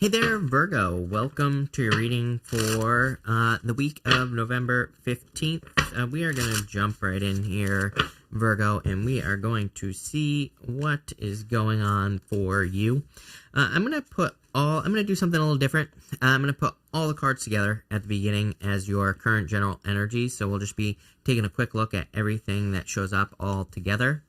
Hey there, Virgo. Welcome to your reading for the week of November 15th. We are going to jump right in here, Virgo, and we are going to see what is going on for you. I'm going to do something a little different. I'm going to put all the cards together at the beginning as your current general energy. So we'll just be taking a quick look at everything that shows up all together.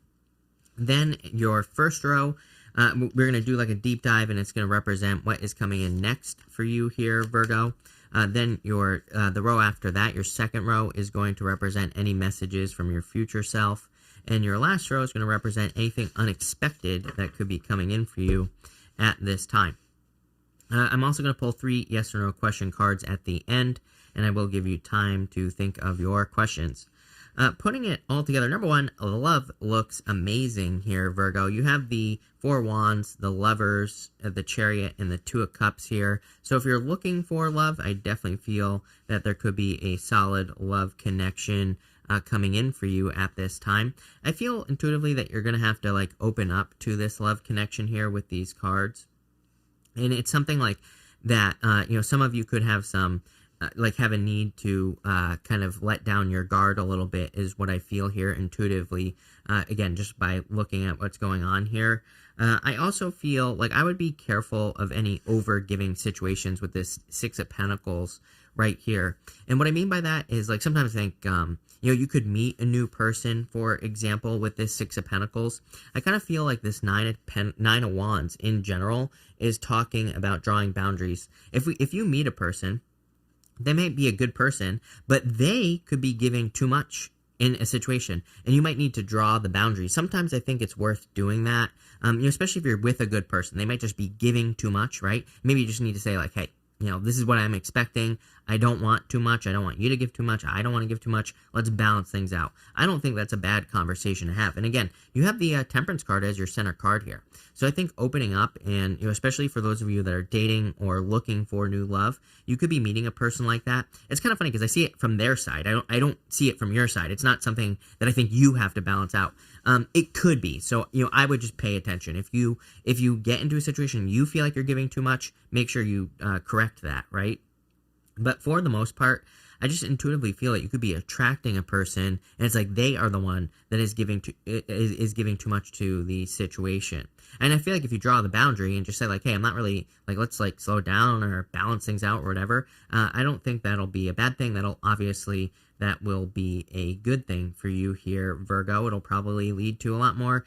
Then your first row, we're going to do like a deep dive, and it's going to represent what is coming in next for you here, Virgo. Then the row after that, your second row, is going to represent any messages from your future self. And your last row is going to represent anything unexpected that could be coming in for you at this time. I'm also going to pull 3 yes or no question cards at the end, and I will give you time to think of your questions. Putting it all together, number one, love looks amazing here, Virgo. You have the 4 Wands, the Lovers, the Chariot, and the 2 of Cups here. So if you're looking for love, I definitely feel that there could be a solid love connection coming in for you at this time. I feel intuitively that you're going to have to open up to this love connection here with these cards. And it's something like that, some of you could have some have a need to kind of let down your guard a little bit is what I feel here intuitively, again, just by looking at what's going on here. I also feel like I would be careful of any over-giving situations with this 6 of Pentacles right here. And what I mean by that is, sometimes I think, you could meet a new person, for example, with this 6 of Pentacles. I kind of feel like this 9 of Wands in general is talking about drawing boundaries. If you meet a person, they may be a good person, but they could be giving too much in a situation, and you might need to draw the boundaries. Sometimes I think it's worth doing that, especially if you're with a good person. They might just be giving too much, right? Maybe you just need to say, hey, this is what I'm expecting. I don't want too much. I don't want you to give too much. I don't want to give too much. Let's balance things out. I don't think that's a bad conversation to have. And again, you have the Temperance card as your center card here. So I think opening up, and especially for those of you that are dating or looking for new love, you could be meeting a person like that. It's kind of funny because I see it from their side. I don't see it from your side. It's not something that I think you have to balance out. It could be. So, I would just pay attention. If you get into a situation you feel like you're giving too much, make sure you correct that, right? But for the most part, I just intuitively feel that you could be attracting a person, and it's like they are the one that is giving too much to the situation. And I feel like if you draw the boundary and just say hey, I'm not really let's slow down or balance things out or whatever, I don't think that'll be a bad thing. That will be a good thing for you here, Virgo. It'll probably lead to a lot more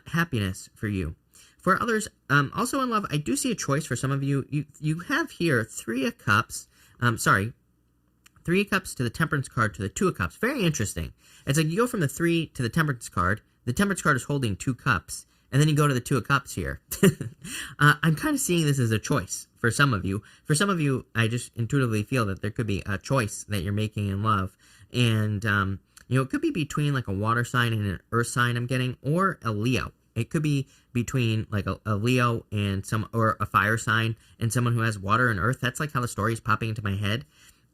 happiness for you. For others, also in love, I do see a choice for some of you. You have here 3 of Cups. 3 of Cups to the Temperance card to the 2 of Cups. Very interesting. It's like you go from the 3 to the Temperance card. The Temperance card is holding 2 cups. And then you go to the 2 of Cups here. I'm kind of seeing this as a choice for some of you. For some of you, I just intuitively feel that there could be a choice that you're making in love. And, it could be between a water sign and an earth sign I'm getting, or a Leo. It could be between a Leo and or a fire sign and someone who has water and earth. That's how the story is popping into my head.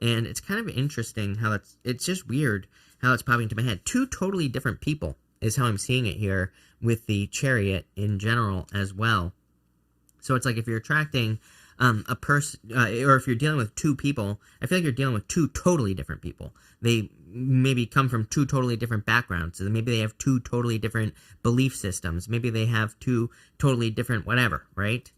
And it's kind of interesting how it's just weird how it's popping into my head. 2 totally different people is how I'm seeing it here with the Chariot in general as well. So it's if you're attracting a person, or if you're dealing with 2 people, I feel like you're dealing with 2 totally different people. They maybe come from 2 totally different backgrounds. So maybe they have 2 totally different belief systems. Maybe they have 2 totally different whatever, right?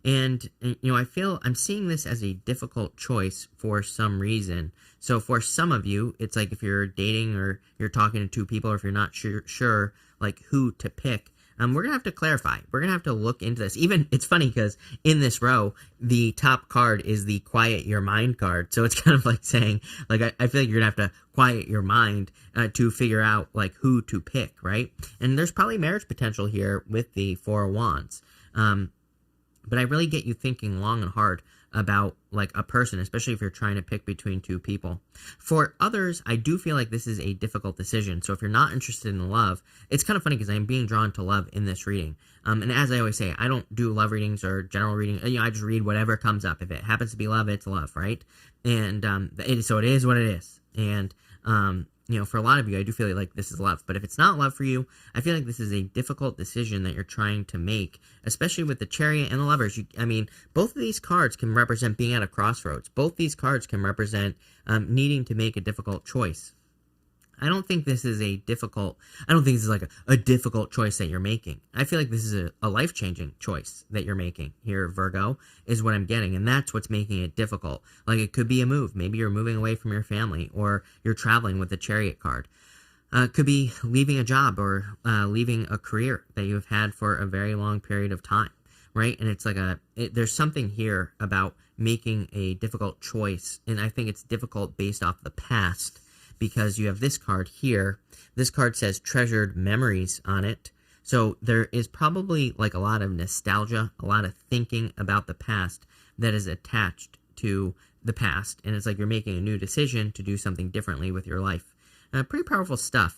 And, I feel I'm seeing this as a difficult choice for some reason. So for some of you, it's if you're dating or you're talking to 2 people, or if you're not sure who to pick, we're going to have to clarify. We're going to have to look into this. Even, it's funny because in this row, the top card is the Quiet Your Mind card. So it's kind of saying, I feel like you're going to have to quiet your mind to figure out, who to pick, right? And there's probably marriage potential here with the 4 of Wands. But I really get you thinking long and hard about a person, especially if you're trying to pick between 2 people. For others, I do feel like this is a difficult decision. So if you're not interested in love, it's kind of funny because I'm being drawn to love in this reading. And as I always say, I don't do love readings or general reading. I just read whatever comes up. If it happens to be love, it's love, right? And so it is what it is. And for a lot of you, I do feel like this is love. But if it's not love for you, I feel like this is a difficult decision that you're trying to make, especially with the Chariot and the Lovers. Both of these cards can represent being at a crossroads. Both these cards can represent needing to make a difficult choice. I don't think this is like a difficult choice that you're making. I feel like this is a life-changing choice that you're making here, Virgo, is what I'm getting. And that's what's making it difficult. Like, it could be a move. Maybe you're moving away from your family, or you're traveling with the Chariot card. Could be leaving a job, or leaving a career that you've had for a very long period of time, right? And it's like there's something here about making a difficult choice. And I think it's difficult based off the past, because you have this card here. This card says treasured memories on it. So there is probably like a lot of nostalgia, a lot of thinking about the past that is attached to the past. And it's like you're making a new decision to do something differently with your life. Pretty powerful stuff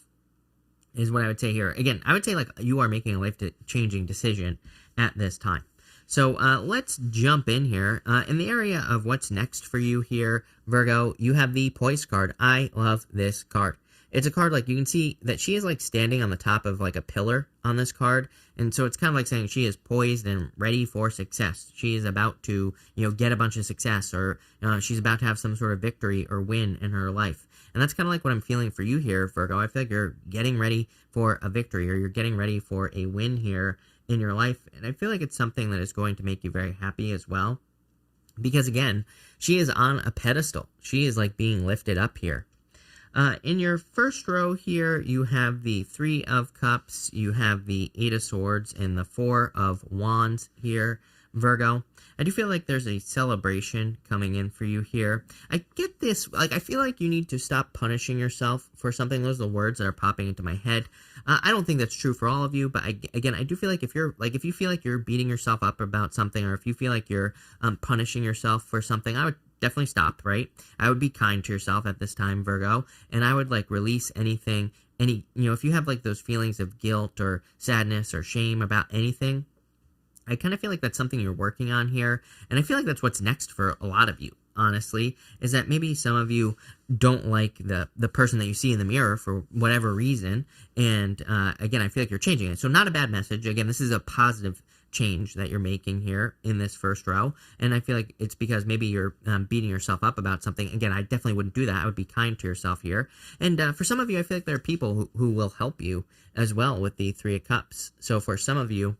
is what I would say here. Again, I would say like you are making a life-changing decision at this time. So let's jump in here. In the area of what's next for you here, Virgo, you have the Poise card. I love this card. It's a card, like, you can see that she is like standing on the top of like a pillar on this card. And so it's kind of like saying she is poised and ready for success. She is about to, get a bunch of success, or she's about to have some sort of victory or win in her life. And that's kind of like what I'm feeling for you here, Virgo. I feel like you're getting ready for a victory, or you're getting ready for a win here in your life. And I feel like it's something that is going to make you very happy as well. Because again, she is on a pedestal. She is like being lifted up here. In your first row here, you have the Three of Cups, you have the Eight of Swords, and the Four of Wands here, Virgo. I do feel like there's a celebration coming in for you here. I get this, like, I feel like you need to stop punishing yourself for something. Those are the words that are popping into my head. I don't think that's true for all of you, but again, I do feel like if you feel like you're beating yourself up about something, or if you feel like you're punishing yourself for something, I would definitely stop, right? I would be kind to yourself at this time, Virgo, and I would like release anything, if you have like those feelings of guilt or sadness or shame about anything, I kind of feel like that's something you're working on here, and I feel like that's what's next for a lot of you, honestly, is that maybe some of you don't like the person that you see in the mirror for whatever reason, and again, I feel like you're changing it. So not a bad message. Again, this is a positive change that you're making here in this first row, and I feel like it's because maybe you're beating yourself up about something. Again, I definitely wouldn't do that. I would be kind to yourself here, and for some of you, I feel like there are people who will help you as well with the Three of Cups. So for some of you,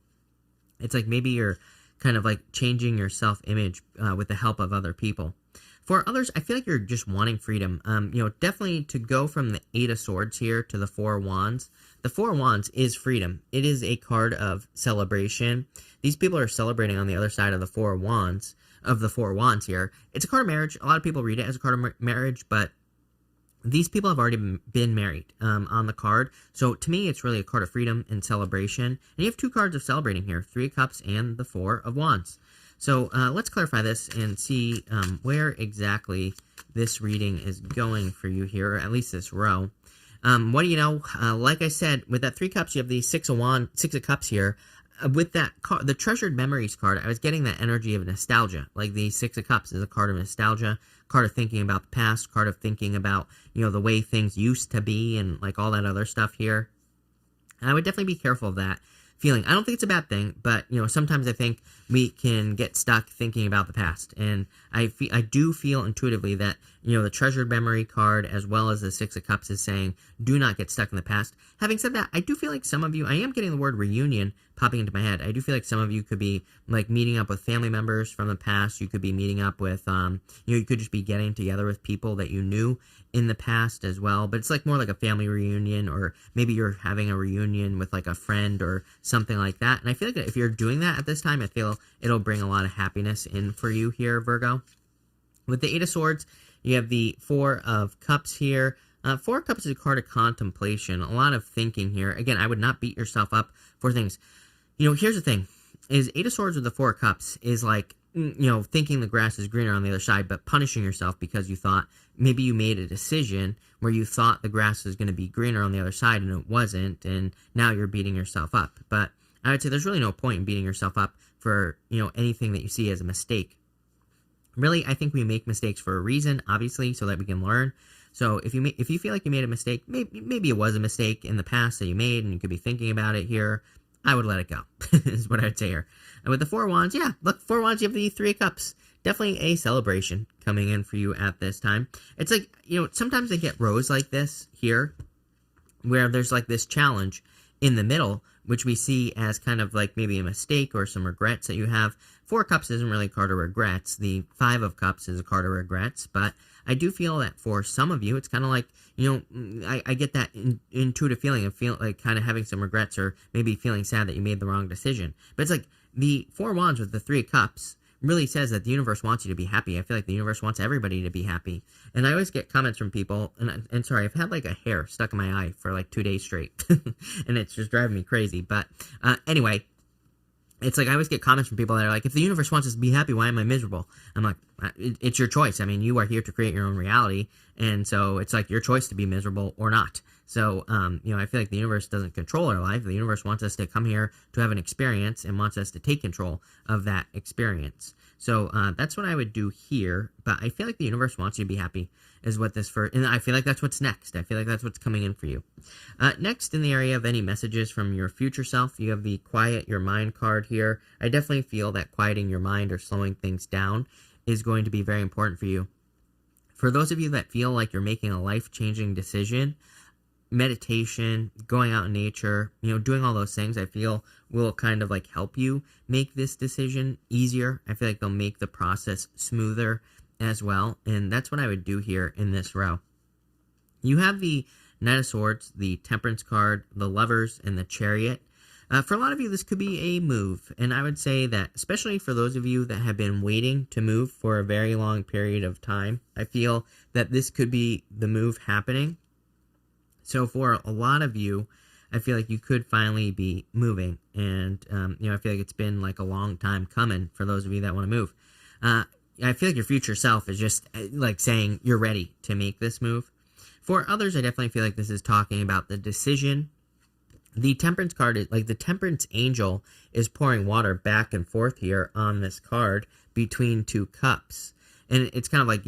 it's like maybe you're kind of like changing your self-image with the help of other people. For others, I feel like you're just wanting freedom. Definitely to go from the Eight of Swords here to the Four of Wands. The Four of Wands is freedom. It is a card of celebration. These people are celebrating on the other side of the Four of Wands, here. It's a card of marriage. A lot of people read it as a card of marriage, but these people have already been married on the card. So to me, it's really a card of freedom and celebration. And you have two cards of celebrating here, Three of Cups and the Four of Wands. So let's clarify this and see where exactly this reading is going for you here, or at least this row. What do you know? Like I said, with that Three Cups, you have the Six of Cups here. With that card, the Treasured Memories card, I was getting that energy of nostalgia. Like the Six of Cups is a card of nostalgia, card of thinking about the past, card of thinking about, the way things used to be and like all that other stuff here. And I would definitely be careful of that feeling. I don't think it's a bad thing, but, sometimes I think we can get stuck thinking about the past. And I do feel intuitively that, the Treasured Memory card as well as the Six of Cups is saying, do not get stuck in the past. Having said that, I do feel like some of you, I am getting the word reunion popping into my head. I do feel like some of you could be like meeting up with family members from the past. You could be meeting up with, you could just be getting together with people that you knew in the past as well. But it's like more like a family reunion, or maybe you're having a reunion with like a friend or something like that. And I feel like if you're doing that at this time, I feel it'll bring a lot of happiness in for you here, Virgo. With the Eight of Swords, you have the Four of Cups here. Four of Cups is a card of contemplation, a lot of thinking here. Again, I would not beat yourself up for things. Here's the thing, is Eight of Swords with the Four of Cups is like, thinking the grass is greener on the other side, but punishing yourself because you thought, maybe you made a decision where you thought the grass was going to be greener on the other side and it wasn't, and now you're beating yourself up. But I would say there's really no point in beating yourself up for, anything that you see as a mistake. Really, I think we make mistakes for a reason, obviously, so that we can learn. So if you feel like you made a mistake, maybe it was a mistake in the past that you made, and you could be thinking about it here, I would let it go, is what I'd say here. And with the Four of Wands, yeah, look, Four of Wands, you have the Three of Cups. Definitely a celebration coming in for you at this time. It's like, sometimes I get rows like this here, where there's like this challenge in the middle, which we see as kind of like maybe a mistake or some regrets that you have. Four of Cups isn't really a card of regrets. The Five of Cups is a card of regrets, but I do feel that for some of you, it's kind of like, I get that intuitive feeling of like kind of having some regrets or maybe feeling sad that you made the wrong decision. But it's like the Four of Wands with the Three of Cups really says that the universe wants you to be happy. I feel like the universe wants everybody to be happy. And I always get comments from people, and sorry, I've had like a hair stuck in my eye for like 2 days straight, and it's just driving me crazy. But anyway, it's like I always get comments from people that are like, if the universe wants us to be happy, why am I miserable? I'm like, it's your choice. I mean, you are here to create your own reality, and so it's like your choice to be miserable or not. So, I feel like the universe doesn't control our life. The universe wants us to come here to have an experience and wants us to take control of that experience. So, that's what I would do here. But I feel like the universe wants you to be happy is what this and I feel like that's what's next. I feel like that's what's coming in for you. Next, in the area of any messages from your future self, you have the Quiet Your Mind card here. I definitely feel that quieting your mind or slowing things down is going to be very important for you. For those of you that feel like you're making a life-changing decision, meditation, going out in nature, doing all those things, I feel will kind of like help you make this decision easier. I feel like they'll make the process smoother as well. And that's what I would do here in this row. You have the Knight of Swords, the Temperance card, the Lovers, and the Chariot. For a lot of you, this could be a move. And I would say that, especially for those of you that have been waiting to move for a very long period of time, I feel that this could be the move happening. So for a lot of you, I feel like you could finally be moving. And, I feel like it's been like a long time coming for those of you that want to move. I feel like your future self is just like saying you're ready to make this move. For others, I definitely feel like this is talking about the decision. The Temperance card is like the Temperance Angel is pouring water back and forth here on this card between two cups. And it's kind of like,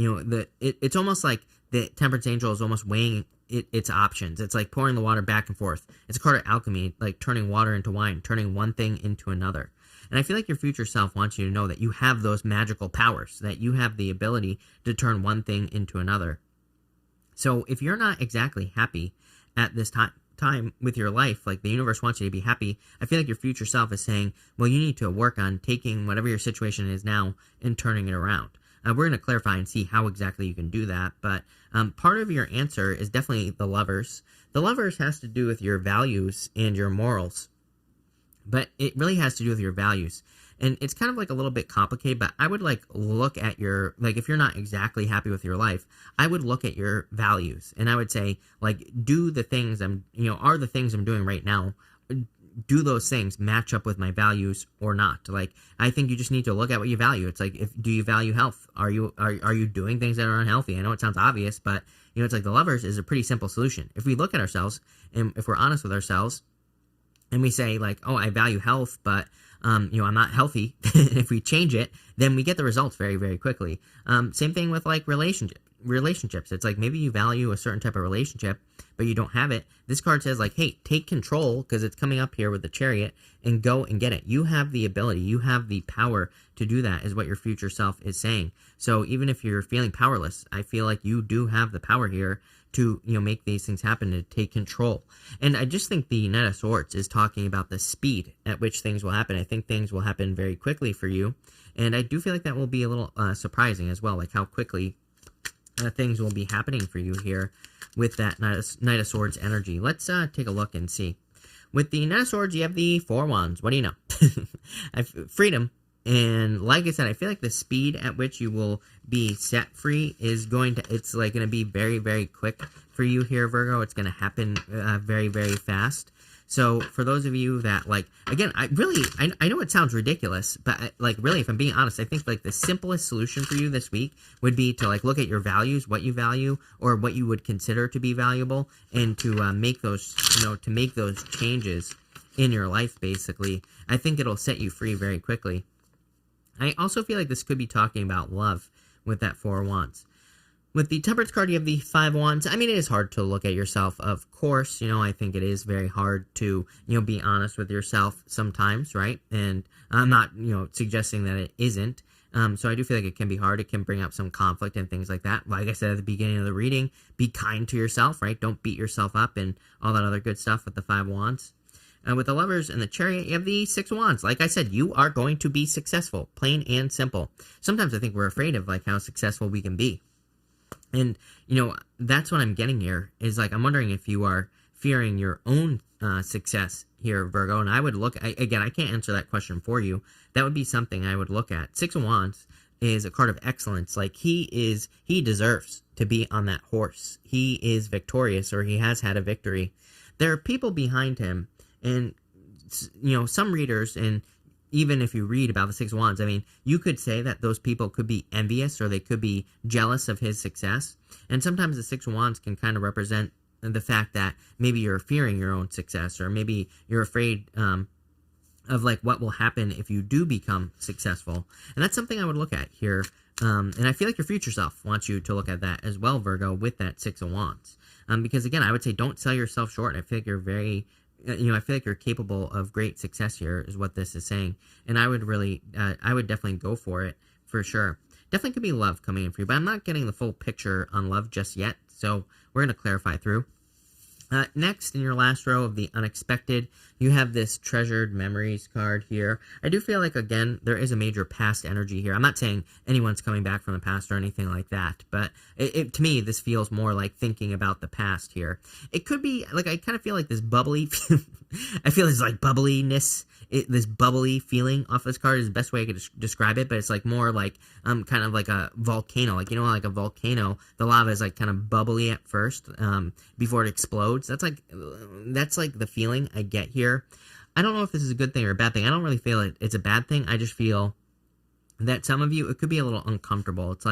it's almost like the Temperance Angel is almost weighing its options. It's like pouring the water back and forth. It's a card of alchemy, like turning water into wine, turning one thing into another. And I feel like your future self wants you to know that you have those magical powers, that you have the ability to turn one thing into another. So if you're not exactly happy at this time with your life, like the universe wants you to be happy, I feel like your future self is saying, well, you need to work on taking whatever your situation is now and turning it around. We're going to clarify and see how exactly you can do that, but part of your answer is definitely the Lovers. The Lovers has to do with your values and your morals, but it really has to do with your values. And it's kind of like a little bit complicated, but I would like look at your, like if you're not exactly happy with your life, I would look at your values and I would say, like, do the things are the things I'm doing right now, do those things match up with my values or not? Like, I think you just need to look at what you value. It's like, do you value health? Are you doing things that are unhealthy? I know it sounds obvious, but it's like the Lovers is a pretty simple solution. If we look at ourselves and if we're honest with ourselves and we say like, oh, I value health, but I'm not healthy. If we change it, then we get the results very, very quickly. Same thing with like relationships. It's like maybe you value a certain type of relationship, but you don't have it. This card says like, hey, take control, because it's coming up here with the Chariot, and go and get it. You have the ability, you have the power to do that, is what your future self is saying. So even if you're feeling powerless, I feel like you do have the power here to make these things happen, to take control. And I just think the Knight of Swords is talking about the speed at which things will happen. I think things will happen very quickly for you, and I do feel like that will be a little surprising as well, like how quickly things will be happening for you here with that Knight of Swords energy. Let's take a look and see. With the Knight of Swords, you have the Four Wands. What do you know? Freedom. And like I said, I feel like the speed at which you will be set free is going to be very, very quick for you here, Virgo. It's going to happen very, very fast. So for those of you that again, I know it sounds ridiculous, but really, if I'm being honest, I think the simplest solution for you this week would be to look at your values, what you value, or what you would consider to be valuable, and to make those, to make those changes in your life, basically. I think it'll set you free very quickly. I also feel like this could be talking about love with that Four of Wands. With the Temperance card, you have the Five of Wands. I mean, it is hard to look at yourself, of course. I think it is very hard to, be honest with yourself sometimes, right? And I'm not, suggesting that it isn't. So I do feel like it can be hard. It can bring up some conflict and things like that. Like I said at the beginning of the reading, be kind to yourself, right? Don't beat yourself up and all that other good stuff with the Five of Wands. With the Lovers and the Chariot, you have the Six of Wands. Like I said, you are going to be successful, plain and simple. Sometimes I think we're afraid of how successful we can be. And, that's what I'm getting here is I'm wondering if you are fearing your own success here, Virgo. And I would look, again, I can't answer that question for you. That would be something I would look at. Six of Wands is a card of excellence. He deserves to be on that horse. He is victorious, or he has had a victory. There are people behind him, and, some readers, and even if you read about the Six of Wands, I mean, you could say that those people could be envious or they could be jealous of his success. And sometimes the Six of Wands can kind of represent the fact that maybe you're fearing your own success, or maybe you're afraid of what will happen if you do become successful. And that's something I would look at here. And I feel like your future self wants you to look at that as well, Virgo, with that Six of Wands. Because again, I would say don't sell yourself short. I feel like you're very... I feel like you're capable of great success here, is what this is saying. And I would definitely go for it, for sure. Definitely could be love coming in for you, but I'm not getting the full picture on love just yet, so we're going to clarify through. Next, in your last row of the Unexpected, you have this Treasured Memories card here. I do feel like, again, there is a major past energy here. I'm not saying anyone's coming back from the past or anything like that, but to me, this feels more like thinking about the past here. It could be, I kind of feel like this bubbly, I feel this, bubbliness, this bubbly feeling off this card is the best way I could describe it, but it's more kind of like a volcano. Like a volcano, the lava is kind of bubbly at first before it explodes. That's the feeling I get here. I don't know if this is a good thing or a bad thing. I don't really feel it's a bad thing. I just feel that some of you, it could be a little uncomfortable. It's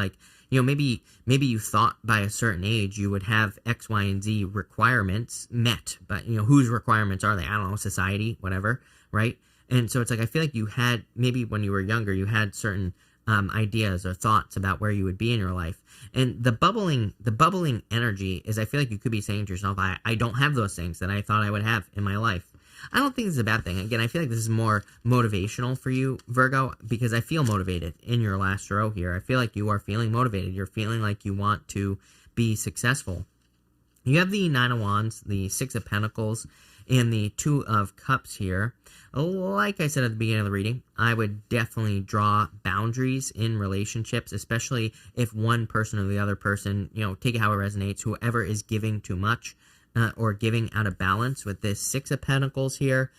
maybe you thought by a certain age you would have X, Y, and Z requirements met, but whose requirements are they? I don't know, society, whatever, right? And so it's I feel like you had, maybe when you were younger, you had certain ideas or thoughts about where you would be in your life. And the bubbling energy is, I feel like you could be saying to yourself, I don't have those things that I thought I would have in my life. I don't think this is a bad thing. Again, I feel like this is more motivational for you, Virgo, because I feel motivated in your last row here. I feel like you are feeling motivated. You're feeling like you want to be successful. You have the Nine of Wands, the Six of Pentacles, and the Two of Cups here. Like I said at the beginning of the reading, I would definitely draw boundaries in relationships, especially if one person or the other person, take it how it resonates, whoever is giving too much or giving out of balance with this Six of Pentacles here.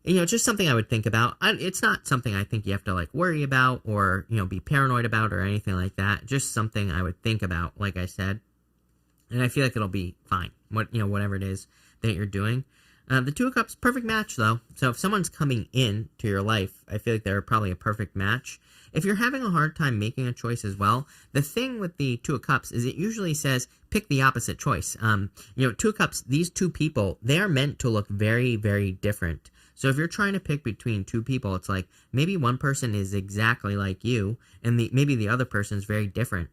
It's just something I would think about. It's not something I think you have to worry about or, be paranoid about or anything like that. Just something I would think about, like I said. And I feel like it'll be fine, whatever it is that you're doing. The Two of Cups, perfect match, though. So if someone's coming in to your life, I feel like they're probably a perfect match. If you're having a hard time making a choice as well, the thing with the Two of Cups is it usually says pick the opposite choice. Two of Cups, these two people, they are meant to look very, very different. So if you're trying to pick between two people, it's maybe one person is exactly like you, and maybe the other person is very different.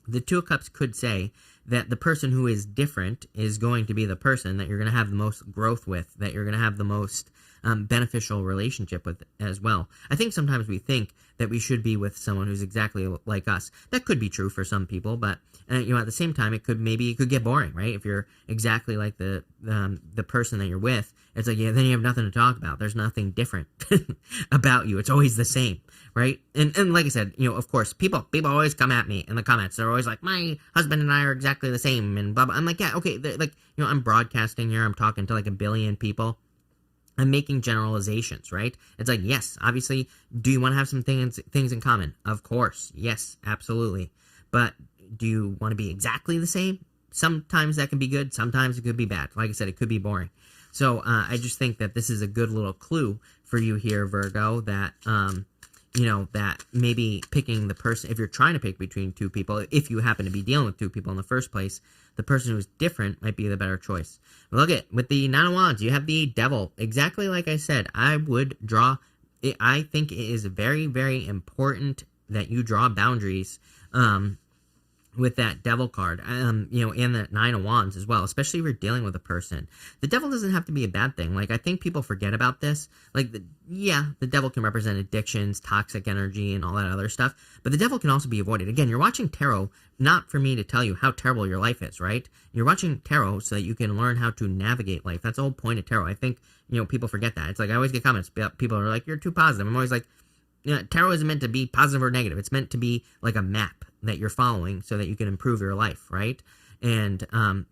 The Two of Cups could say that the person who is different is going to be the person that you're going to have the most growth with, that you're going to have the most beneficial relationship with as well. I think sometimes we think that we should be with someone who's exactly like us. That could be true for some people, but at the same time, it could get boring, right? If you're exactly like the person that you're with, it's then you have nothing to talk about. There's nothing different about you. It's always the same, right? And like I said, of course, people always come at me in the comments. They're always like, my husband and I are exactly the same, and blah blah. I'm like, yeah, okay, I'm broadcasting here. I'm talking to a billion people. I'm making generalizations, right? It's yes, obviously, do you want to have some things in common? Of course, yes, absolutely. But do you want to be exactly the same? Sometimes that can be good. Sometimes it could be bad. Like I said, it could be boring. So I just think that this is a good little clue for you here, Virgo, that, that maybe picking the person, if you're trying to pick between two people, if you happen to be dealing with two people in the first place, the person who's different might be the better choice. Look at, with the Nine of Wands, you have the Devil. Exactly like I said, I would draw I think it is very, very important that you draw boundaries with that Devil card, and that Nine of Wands as well, especially if you're dealing with a person. The Devil doesn't have to be a bad thing. Like, I think people forget about this. Like, the Devil can represent addictions, toxic energy, and all that other stuff, but the Devil can also be avoided. Again, you're watching tarot, not for me to tell you how terrible your life is, right? You're watching tarot so that you can learn how to navigate life. That's the whole point of tarot. I think, people forget that. It's like, I always get comments, people are like, you're too positive. I'm always like, tarot isn't meant to be positive or negative. It's meant to be like a map that you're following so that you can improve your life, right? And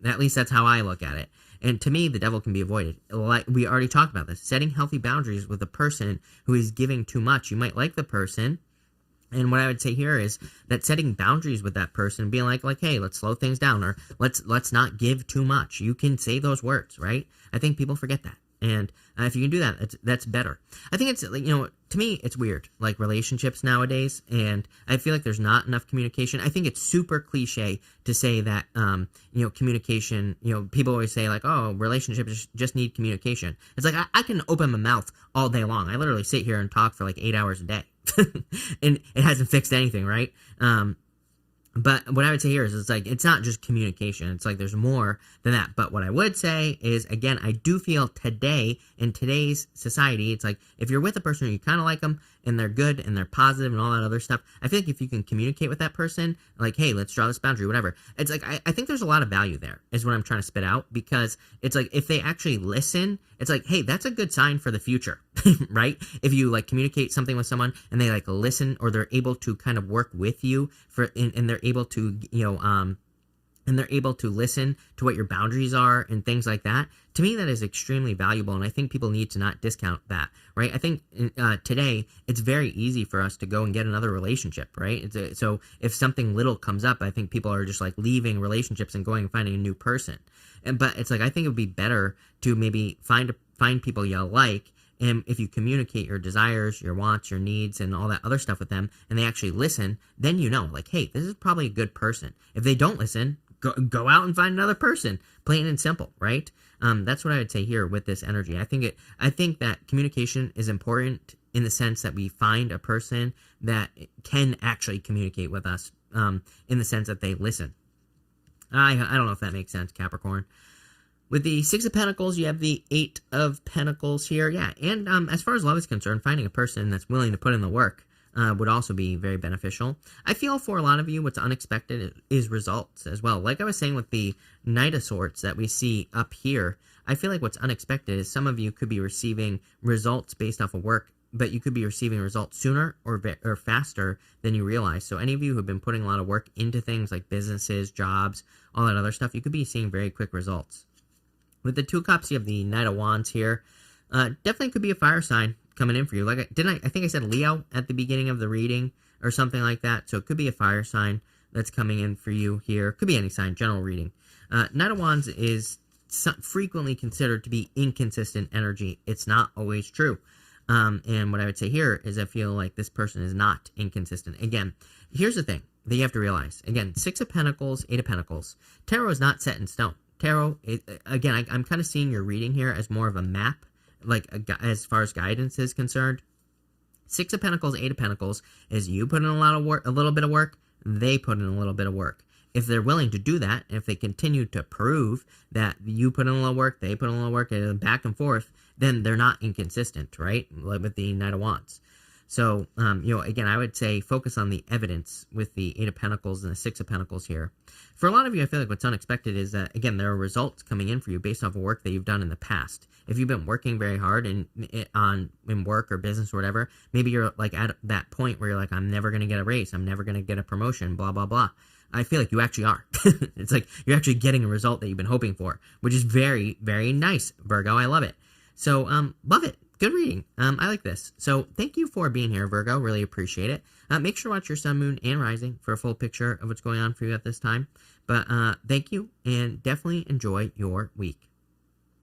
at least that's how I look at it. And to me, the Devil can be avoided. Like we already talked about this, setting healthy boundaries with a person who is giving too much. You might like the person, and what I would say here is that setting boundaries with that person, being like, hey, let's slow things down, or let's not give too much. You can say those words, right? I think people forget that. And if you can do that, that's better. I think it's, to me, it's weird, like relationships nowadays, and I feel like there's not enough communication. I think it's super cliche to say that, communication, people always say like, oh, relationships just need communication. It's like, I can open my mouth all day long. I literally sit here and talk for like 8 hours a day, and it hasn't fixed anything, right? But what I would say here is it's like, it's not just communication. It's like there's more than that. But what I would say is, again, I do feel today, in today's society, it's like if you're with a person and you kind of like them and they're good and they're positive and all that other stuff, I feel like if you can communicate with that person, like, hey, let's draw this boundary, whatever. It's like, I think there's a lot of value there is what I'm trying to spit out, because it's like if they actually listen, it's like, hey, that's a good sign for the future, right? If you like communicate something with someone and they like listen, or they're able to kind of work with you and they're able to, and they're able to listen to what your boundaries are and things like that, to me, that is extremely valuable, and I think people need to not discount that, right? I think today, it's very easy for us to go and get another relationship, right? So if something little comes up, I think people are just like leaving relationships and going and finding a new person. But it's like, I think it would be better to maybe find people you like, and if you communicate your desires, your wants, your needs, and all that other stuff with them, and they actually listen, then like, hey, this is probably a good person. If they don't listen, go out and find another person, plain and simple, right? That's what I would say here with this energy. I think that communication is important in the sense that we find a person that can actually communicate with us, in the sense that they listen. I don't know if that makes sense, Capricorn. With the Six of Pentacles, you have the Eight of Pentacles here. Yeah, and as far as love is concerned, finding a person that's willing to put in the work would also be very beneficial. I feel for a lot of you, what's unexpected is results as well. Like I was saying with the Knight of Swords that we see up here, I feel like what's unexpected is some of you could be receiving results based off of work, but you could be receiving results sooner or faster than you realize. So any of you who have been putting a lot of work into things like businesses, jobs, all that other stuff, you could be seeing very quick results. With the Two of Cups, you have the Knight of Wands here. Definitely could be a fire sign coming in for you. Like, I think I said Leo at the beginning of the reading or something like that. So it could be a fire sign that's coming in for you here. Could be any sign, general reading. Knight of Wands is frequently considered to be inconsistent energy. It's not always true. And what I would say here is I feel like this person is not inconsistent. Again, here's the thing that you have to realize. Again, Six of Pentacles, Eight of Pentacles. Tarot is not set in stone. Tarot, again, I'm kind of seeing your reading here as more of a map, like as far as guidance is concerned. Six of Pentacles, Eight of Pentacles is you put in a little bit of work, they put in a little bit of work. If they're willing to do that, and if they continue to prove that you put in a little work, they put in a little work, and back and forth, then they're not inconsistent, right? Like with the Knight of Wands. So, again, I would say focus on the evidence with the Eight of Pentacles and the Six of Pentacles here. For a lot of you, I feel like what's unexpected is that, again, there are results coming in for you based off of work that you've done in the past. If you've been working very hard in work or business or whatever, maybe you're like at that point where you're like, I'm never going to get a raise, I'm never going to get a promotion, blah, blah, blah. I feel like you actually are. It's like you're actually getting a result that you've been hoping for, which is very, very nice, Virgo. I love it. So, love it. Good reading. I like this. So thank you for being here, Virgo. Really appreciate it. Make sure to watch your sun, moon, and rising for a full picture of what's going on for you at this time. But thank you, and definitely enjoy your week.